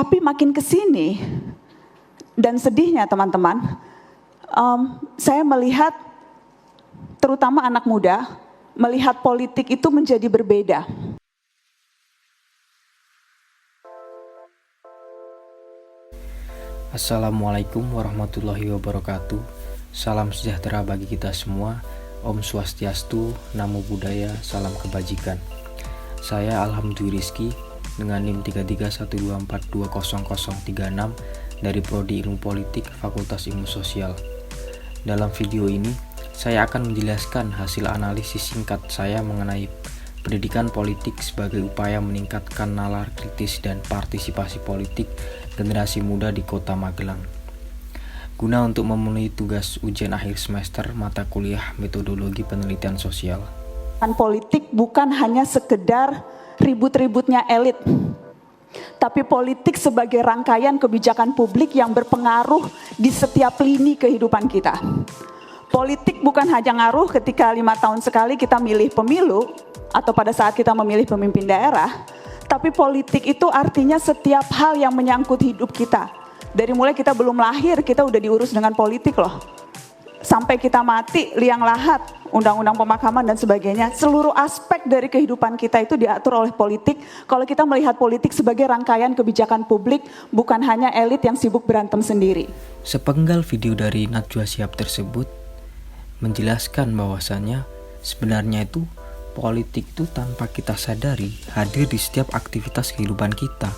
Tapi makin ke sini, dan sedihnya teman-teman, saya melihat terutama anak muda, melihat politik itu menjadi berbeda. Assalamualaikum warahmatullahi wabarakatuh. Salam sejahtera bagi kita semua. Om Swastiastu, Namo Buddhaya, salam kebajikan. Saya Alham Dwi Rizky dengan NIM 3312420036 dari Prodi Ilmu Politik Fakultas Ilmu Sosial. Dalam video ini, saya akan menjelaskan hasil analisis singkat saya mengenai pendidikan politik sebagai upaya meningkatkan nalar kritis dan partisipasi politik generasi muda di Kota Magelang, guna untuk memenuhi tugas ujian akhir semester mata kuliah Metodologi Penelitian Sosial. Politik bukan hanya sekedar ribut-ributnya elit, tapi politik sebagai rangkaian kebijakan publik yang berpengaruh di setiap lini kehidupan kita. Politik bukan hanya ngaruh ketika 5 tahun sekali kita milih pemilu, atau pada saat kita memilih pemimpin daerah, tapi politik itu artinya setiap hal yang menyangkut hidup kita. Dari mulai kita belum lahir, kita udah diurus dengan politik loh. Sampai kita mati, liang lahat, undang-undang pemakaman dan sebagainya, seluruh aspek dari kehidupan kita itu diatur oleh politik. Kalau kita melihat politik sebagai rangkaian kebijakan publik, bukan hanya elit yang sibuk berantem sendiri. Sepenggal video dari Najwa Shihab tersebut menjelaskan bahwasannya sebenarnya itu politik itu tanpa kita sadari hadir di setiap aktivitas kehidupan kita.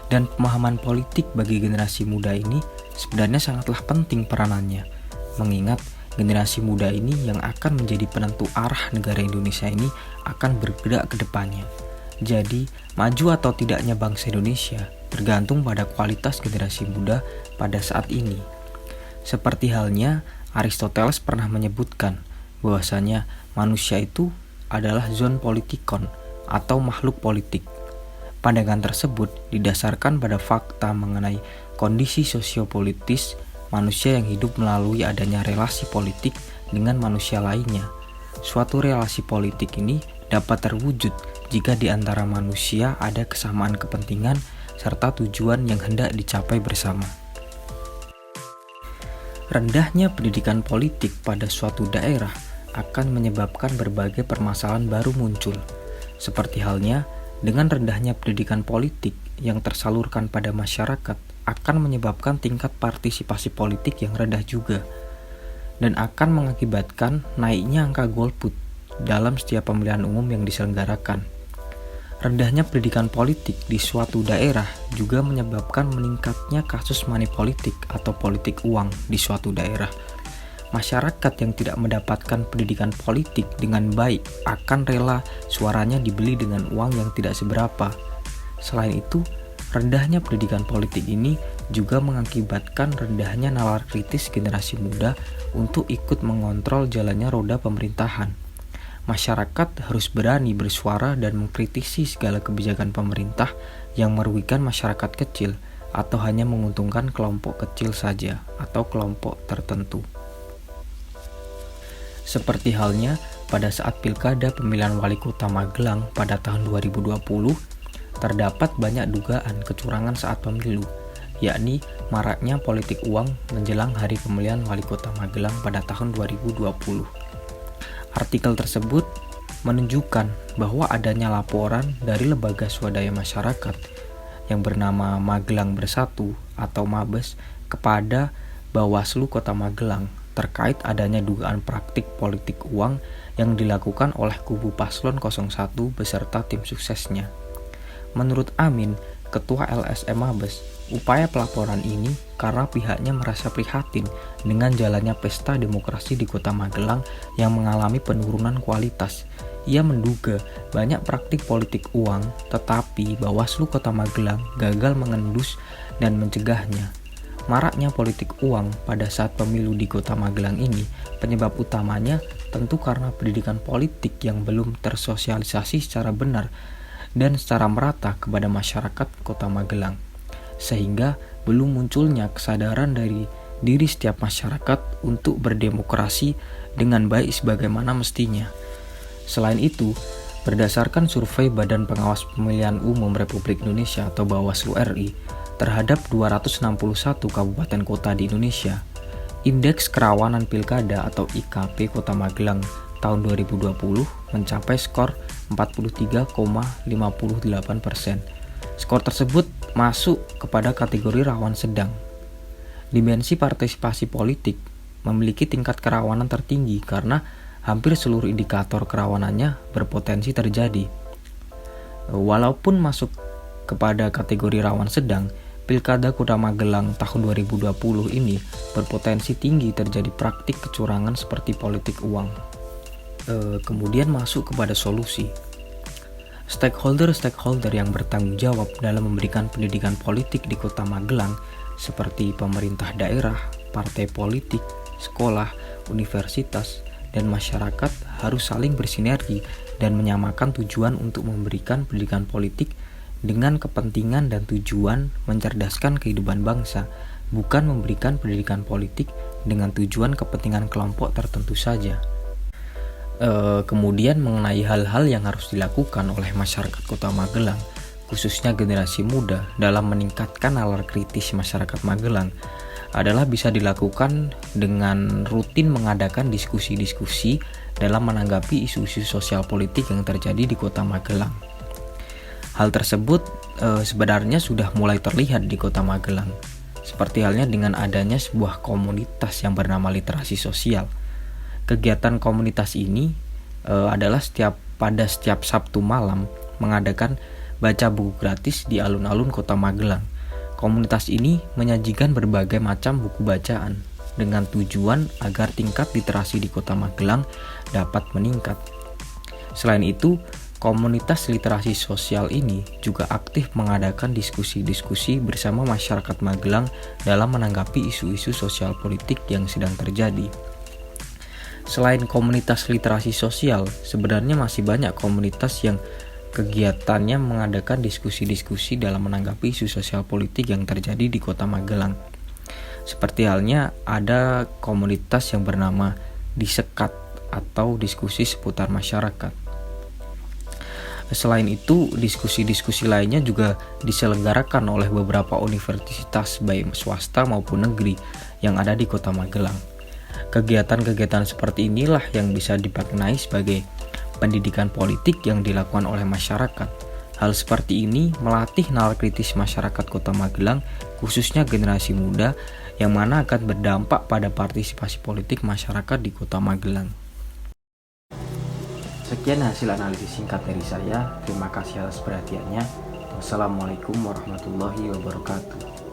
Dan pemahaman politik bagi generasi muda ini sebenarnya sangatlah penting peranannya, mengingat generasi muda ini yang akan menjadi penentu arah negara Indonesia ini akan bergerak ke depannya. Jadi, maju atau tidaknya bangsa Indonesia tergantung pada kualitas generasi muda pada saat ini. Seperti halnya Aristoteles pernah menyebutkan bahwasanya manusia itu adalah zoon politikon atau makhluk politik. Pandangan tersebut didasarkan pada fakta mengenai kondisi sosiopolitis manusia yang hidup melalui adanya relasi politik dengan manusia lainnya. Suatu relasi politik ini dapat terwujud jika di antara manusia ada kesamaan kepentingan serta tujuan yang hendak dicapai bersama. Rendahnya pendidikan politik pada suatu daerah akan menyebabkan berbagai permasalahan baru muncul, seperti halnya dengan rendahnya pendidikan politik yang tersalurkan pada masyarakat akan menyebabkan tingkat partisipasi politik yang rendah juga, dan akan mengakibatkan naiknya angka golput dalam setiap pemilihan umum yang diselenggarakan. Rendahnya pendidikan politik di suatu daerah juga menyebabkan meningkatnya kasus money politik atau politik uang di suatu daerah. Masyarakat yang tidak mendapatkan pendidikan politik dengan baik akan rela suaranya dibeli dengan uang yang tidak seberapa. Selain itu, rendahnya pendidikan politik ini juga mengakibatkan rendahnya nalar kritis generasi muda untuk ikut mengontrol jalannya roda pemerintahan. Masyarakat harus berani bersuara dan mengkritisi segala kebijakan pemerintah yang merugikan masyarakat kecil atau hanya menguntungkan kelompok kecil saja atau kelompok tertentu. Seperti halnya pada saat pilkada pemilihan wali kota Magelang pada tahun 2020, terdapat banyak dugaan kecurangan saat pemilu, yakni maraknya politik uang menjelang hari pemilihan wali kota Magelang pada tahun 2020. Artikel tersebut menunjukkan bahwa adanya laporan dari lembaga swadaya masyarakat yang bernama Magelang Bersatu atau Mabes kepada Bawaslu Kota Magelang terkait adanya dugaan praktik politik uang yang dilakukan oleh kubu Paslon 01 beserta tim suksesnya. Menurut Amin, Ketua LSM Mabes, upaya pelaporan ini karena pihaknya merasa prihatin dengan jalannya pesta demokrasi di Kota Magelang yang mengalami penurunan kualitas. Ia menduga banyak praktik politik uang, tetapi Bawaslu Kota Magelang gagal mengendus dan mencegahnya. Maraknya politik uang pada saat pemilu di Kota Magelang ini penyebab utamanya tentu karena pendidikan politik yang belum tersosialisasi secara benar dan secara merata kepada masyarakat Kota Magelang, sehingga belum munculnya kesadaran dari diri setiap masyarakat untuk berdemokrasi dengan baik sebagaimana mestinya. Selain itu, berdasarkan survei Badan Pengawas Pemilihan Umum Republik Indonesia atau Bawaslu RI, terhadap 261 kabupaten kota di Indonesia. Indeks kerawanan pilkada atau IKP Kota Magelang tahun 2020 mencapai skor 43,58%. Skor tersebut masuk kepada kategori rawan sedang. Dimensi partisipasi politik memiliki tingkat kerawanan tertinggi karena hampir seluruh indikator kerawanannya berpotensi terjadi. Walaupun masuk kepada kategori rawan sedang, Pilkada Kota Magelang tahun 2020 ini berpotensi tinggi terjadi praktik kecurangan seperti politik uang. Kemudian masuk kepada solusi. Stakeholder yang bertanggung jawab dalam memberikan pendidikan politik di Kota Magelang seperti pemerintah daerah, partai politik, sekolah, universitas, dan masyarakat harus saling bersinergi dan menyamakan tujuan untuk memberikan pendidikan politik dengan kepentingan dan tujuan mencerdaskan kehidupan bangsa, bukan memberikan pendidikan politik dengan tujuan kepentingan kelompok tertentu saja. Kemudian mengenai hal-hal yang harus dilakukan oleh masyarakat Kota Magelang, khususnya generasi muda dalam meningkatkan nalar kritis masyarakat Magelang, adalah bisa dilakukan dengan rutin mengadakan diskusi-diskusi dalam menanggapi isu-isu sosial politik yang terjadi di Kota Magelang. Hal tersebut sebenarnya sudah mulai terlihat di Kota Magelang, seperti halnya dengan adanya sebuah komunitas yang bernama literasi sosial. Kegiatan komunitas ini adalah pada setiap Sabtu malam mengadakan baca buku gratis di alun-alun Kota Magelang. Komunitas ini menyajikan berbagai macam buku bacaan dengan tujuan agar tingkat literasi di Kota Magelang dapat meningkat. Selain itu, komunitas literasi sosial ini juga aktif mengadakan diskusi-diskusi bersama masyarakat Magelang dalam menanggapi isu-isu sosial politik yang sedang terjadi. Selain komunitas literasi sosial, sebenarnya masih banyak komunitas yang kegiatannya mengadakan diskusi-diskusi dalam menanggapi isu sosial politik yang terjadi di Kota Magelang. Seperti halnya ada komunitas yang bernama Disekat atau diskusi seputar masyarakat. Selain itu, diskusi-diskusi lainnya juga diselenggarakan oleh beberapa universitas baik swasta maupun negeri yang ada di Kota Magelang. Kegiatan-kegiatan seperti inilah yang bisa dimaknai sebagai pendidikan politik yang dilakukan oleh masyarakat. Hal seperti ini melatih nalar kritis masyarakat Kota Magelang, khususnya generasi muda, yang mana akan berdampak pada partisipasi politik masyarakat di Kota Magelang. Sekian hasil analisis singkat dari saya. Terima kasih atas perhatiannya. Wassalamualaikum warahmatullahi wabarakatuh.